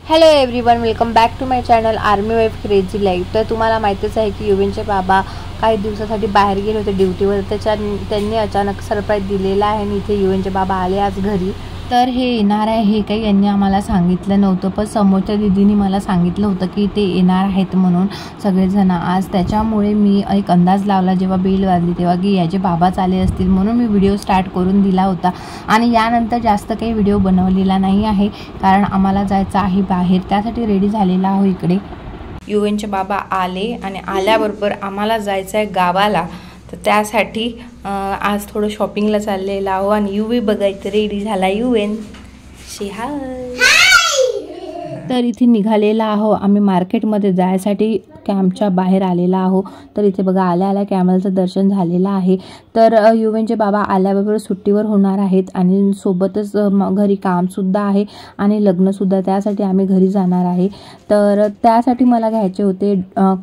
Hello everyone, welcome back to my channel army wife crazy life. तर तुम्हाला माहितीच आहे की युवीनचे बाबा काही दिवसासाठी बाहेर गेले होते ड्युटीवर। त्यांनी अचानक सरप्राईज दिलेला आहे आणि इथे युवीनचे बाबा आले आज घरी। तर हे येणार आहे हे काही यांनी आम्हाला सांगितलं नव्हतं, पण समोरच्या दीदीने मला सांगितलं होतं की ते येणार आहेत म्हणून सगळेजण आज। त्याच्यामुळे मी एक अंदाज लावला जेव्हा बेल वाजली तेव्हा की याचे बाबाच आले असतील, म्हणून मी व्हिडिओ स्टार्ट करून दिला होता। आणि यानंतर जास्त काही व्हिडिओ बनवलेला नाही आहे कारण आम्हाला जायचं आहे बाहेर, त्यासाठी रेडी झालेला आहो। इकडे युवीनचे बाबा आले आणि आल्याबरोबर आम्हाला जायचं आहे गावाला, तर त्यासाठी आज थोडं शॉपिंगला चाललेला आहो। आणि युवी बघायचं रेडी झाला। युवेन शी हाय। तर इथे निघालेला आहो आम्ही मार्केटमध्ये जायसाठी, कॅम्पच्या बाहेर आलेला आहो। तर इथे बघा आल्या कॅमलचं दर्शन झालेलं आहे। तर युवीनचे बाबा आल्याबरोबर सुट्टीवर होणार आहेत आणि सोबतच घरी कामसुद्धा आहे आणि लग्नसुद्धा, त्यासाठी आम्ही घरी जाणार आहे। तर त्यासाठी मला घ्यायचे होते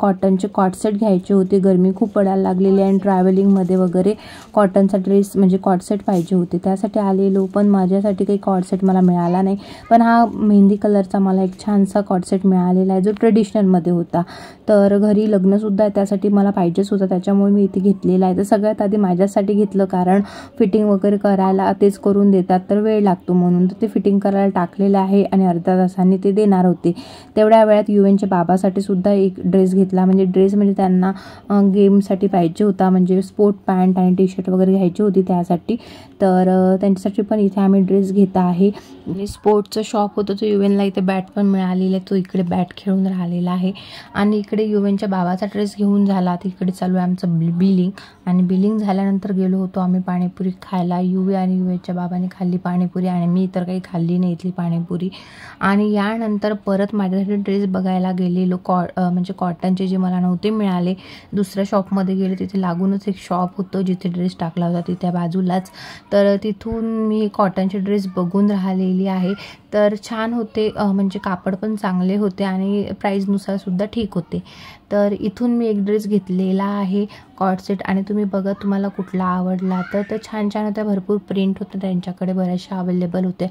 कॉटनचे कॉटसेट घ्यायचे होते। गरमी खूप पडायला लागलेली आहे आणि ट्रॅव्हलिंगमध्ये वगैरे कॉटनचा ड्रेस म्हणजे कॉटसेट पाहिजे होते, त्यासाठी आलेलो। पण माझ्यासाठी काही कॉटसेट मला मिळाला नाही, पण हा मेहंदी कलरचा मला एक छानसा कॉटसेट मिळालेला आहे जो ट्रेडिशनलमध्ये होता। तर घरी लग्नसुद्धा आहे त्यासाठी मला पाहिजेच होता, त्याच्यामुळे मी इथे घेतलेला आहे। तर सगळ्यात आधी माझ्यासाठी घेतलं कारण फिटिंग वगैरे करायला तेच करून देतात तर वेळ लागतो म्हणून, तर ते फिटिंग करायला टाकलेलं आहे आणि अर्ध्या तासांनी ते देणार होते। तेवढ्या वेळात युवीनच्या बाबासाठी सुद्धा एक ड्रेस घेतला, म्हणजे ड्रेस म्हणजे त्यांना गेमसाठी पाहिजे होता, म्हणजे स्पोर्ट पॅन्ट आणि टी शर्ट वगैरे घ्यायची होती त्यासाठी। तर त्यांच्यासाठी पण इथे आम्ही ड्रेस घेत आहे। स्पोर्ट्सचं शॉप होतं, तो युवीनला इथे बॅट पण मिळालेली आहे, तो इकडे बॅट खेळून राहिलेला आहे। आणि इकडे युवीनच्या बाबाचा ड्रेस घेऊन झाला, तर इकडे चालू आहे आमचं बिलिंग। आणि बिलिंग झाल्यानंतर गेलो होतो आम्ही पाणीपुरी खायला। युवी आणि युवीच्या बाबाने खाल्ली पाणीपुरी आणि मी तर काही खाल्ली नाही इथली पाणीपुरी। आणि यानंतर परत माझ्यासाठी ड्रेस बघायला गेलेलो, म्हणजे कॉटनचे जे मला नव्हते मिळाले। दुसऱ्या शॉपमध्ये गेले, तिथे लागूनच एक शॉप होतं जिथे ड्रेस टाकला होता तिथे बाजूलाच। तर तिथून मी कॉटनचे ड्रेस बघून राहिलेली आहे। तर छान होते, म्हणजे कापड पण चांगले होते आणि प्राईजनुसार सुद्धा ठीक होते। तर इथून मी एक ड्रेस घेतलेला आहे कॉटसेट, आणि तुम्ही बघा तुम्हाला कुठला आवडला तर छान छान होत्या, भरपूर प्रिंट होतं त्यांच्याकडे, बऱ्याचशा अवेलेबल होते।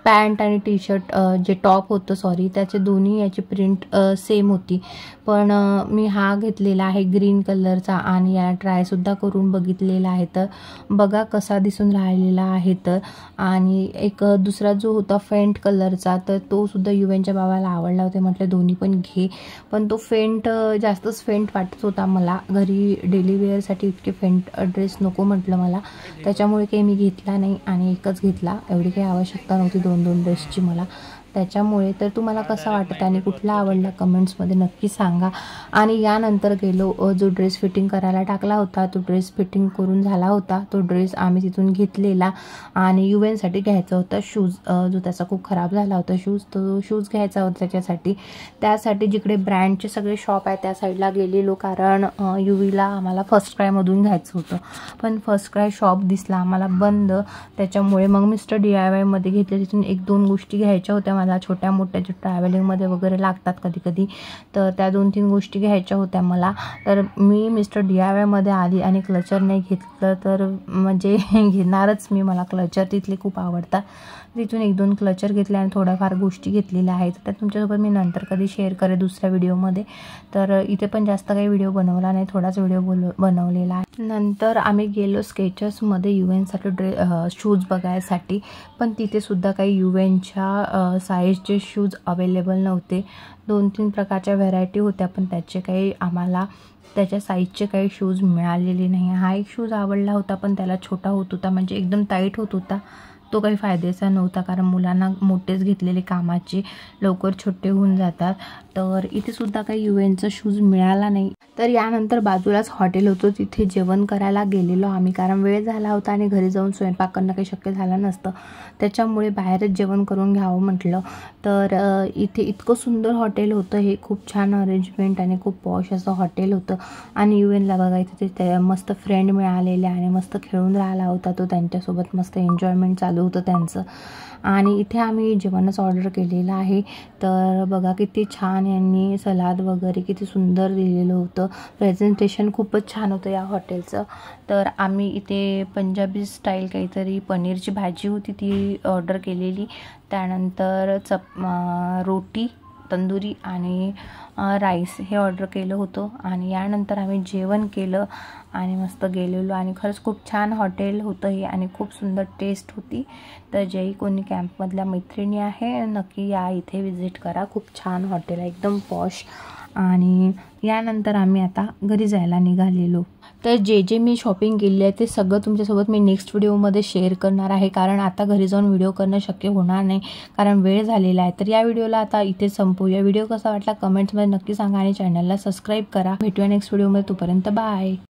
पॅन्ट आणि टी शर्ट जे टॉप होतं सॉरी त्याचे दोन्ही याची प्रिंट सेम होती, पण मी हा घेतलेला आहे ग्रीन कलरचा आणि याला ट्रायसुद्धा करून बघितलेला आहे। तर बघा कसा दिसून राहिलेला आहे। तर आणि एक दुसरा जो होता फेंट कलरचा, तर तो सुद्धा युवीनच्या बाबाला आवडला होता, म्हटलं दोन्ही पण घे, पण तो फेंट जास्तच फेंट वाटत होता मला, घरी डेली वेअरसाठी इतके फेंट ड्रेस नको म्हटलं मला, त्याच्यामुळे काही मी घेतला नाही आणि एकच घेतला, एवढी काही आवश्यकता नव्हती दोन ड्रेसची मला त्याच्यामुळे। तर तुम्हाला कसा वाटत आणि कुठला आवडला कमेंट्समध्ये नक्की सांगा। आणि यानंतर गेलो, जो ड्रेस फिटिंग करायला टाकला होता तो ड्रेस फिटिंग करून झाला होता, तो ड्रेस आम्ही तिथून घेतलेला। आणि युवीनसाठी घ्यायचा होता शूज, जो त्याचा खूप खराब झाला होता शूज, तो शूज घ्यायचा होता त्यासाठी जिकडे ब्रँडचे सगळे शॉप आहे त्या साईडला गेलेलो, कारण युवीला आम्हाला फर्स्ट क्रायमधून घ्यायचं होतं, पण फर्स्ट क्राय शॉप दिसला आम्हाला बंद, त्याच्यामुळे मग मिस्टर DIYमध्ये घेतले। तिथून एक दोन गोष्टी घ्यायच्या होत्या मला, छोट्या मोठ्या जे ट्रॅव्हलिंगमध्ये वगैरे लागतात कधी कधी, तर त्या 2-3 गोष्टी घ्यायच्या होत्या मला। तर मी मिस्टर DIYमध्ये आली आणि क्लचर नाही घेतलं तर म्हणजे घेणारच मी, मला क्लचर तिथले खूप आवडतात। तिथून 1-2 क्लचर घेतले आणि थोड्याफार गोष्टी घेतलेल्या आहेत, तर तुमच्यासोबत मी नंतर कधी शेअर करेन दुसऱ्या व्हिडिओमध्ये। तर इथे पण जास्त काही व्हिडिओ बनवला नाही, थोडाच व्हिडिओ बनवलेला आहे। नंतर आम्ही गेलो स्केचर्समध्ये युवीनसाठी शूज बघायसाठी, पण तिथे सुद्धा काही युवीनच्या साईजचे शूज अवेलेबल नव्हते। 2-3 प्रकारच्या व्हेरायटी होत्या, पण त्याचे काही आम्हाला त्याच्या साईजचे काही शूज मिळालेले नाही। हा एक शूज आवडला होता, पण त्याला छोटा होत होता, म्हणजे एकदम टाईट होत होता, तो काही फायद्याचा नव्हता, कारण मुलांना मोठेच घेतलेले कामाचे लवकर छोटे होऊन जातात। तर इथे सुद्धा काही युवीनचा शूज मिळाला नाही। तर यानंतर बाजूलाच हॉटेल होतं, तिथे जेवण करायला गेलेलो आम्ही, कारण वेळ झाला होता आणि घरी जाऊन स्वयंपाक करणं काही शक्य झालं नसतं, त्याच्यामुळे बाहेरच जेवण करून घ्यावं म्हटलं। तर इथे इतकं सुंदर हॉटेल होतं, हे खूप छान अरेंजमेंट आणि खूप पॉश असं हॉटेल होतं। आणि युवीनला बघा इथे ते मस्त फ्रेंड मिळालेले आणि मस्त खेळून राहिला होता तो, त्यांच्यासोबत मस्त एन्जॉयमेंट चालू होतं त्यांचं। आणि इथे आम्ही जेवणच ऑर्डर केलेलं आहे। तर बघा किती छान यांनी सलाद वगैरे किती सुंदर दिलेलं होतं, प्रेझेंटेशन खूपच छान होतं या हॉटेलचं। तर आम्ही इथे पंजाबी स्टाईल काहीतरी पनीरची भाजी होती ती ऑर्डर केलेली, त्यानंतर रोटी तंदुरी आणि राईस हे ऑर्डर केलं होतं आणि यानंतर आम्ही जेवण केलं आणि मस्त गेलेलो आणि खरंच खूप छान हॉटेल होतं हे आणि खूप सुंदर टेस्ट होती. तर जेही कोणी कॅम्पमधल्या मैत्रिणी आहे नक्की या इथे विजिट करा. खूप छान हॉटेल आहे, एकदम पॉश. आणि यानंतर आम्ही आता घरी जायला निघालेलो. तर जे मी शॉपिंग केली आहे ते सगळं तुमच्यासोबत मी नेक्स्ट व्हिडिओमध्ये शेअर करणार आहे, कारण आता घरी जाऊन व्हिडिओ करणं शक्य होणार नाही कारण वेळ झालेला आहे. तर या व्हिडिओला आता इथे संपवूया. व्हिडिओ कसा वाटला कमेंट्समध्ये नक्की सांगा आणि चॅनलला सबस्क्राईब करा. भेटूया नेक्स्ट व्हिडिओमध्ये. तोपर्यंत बाय.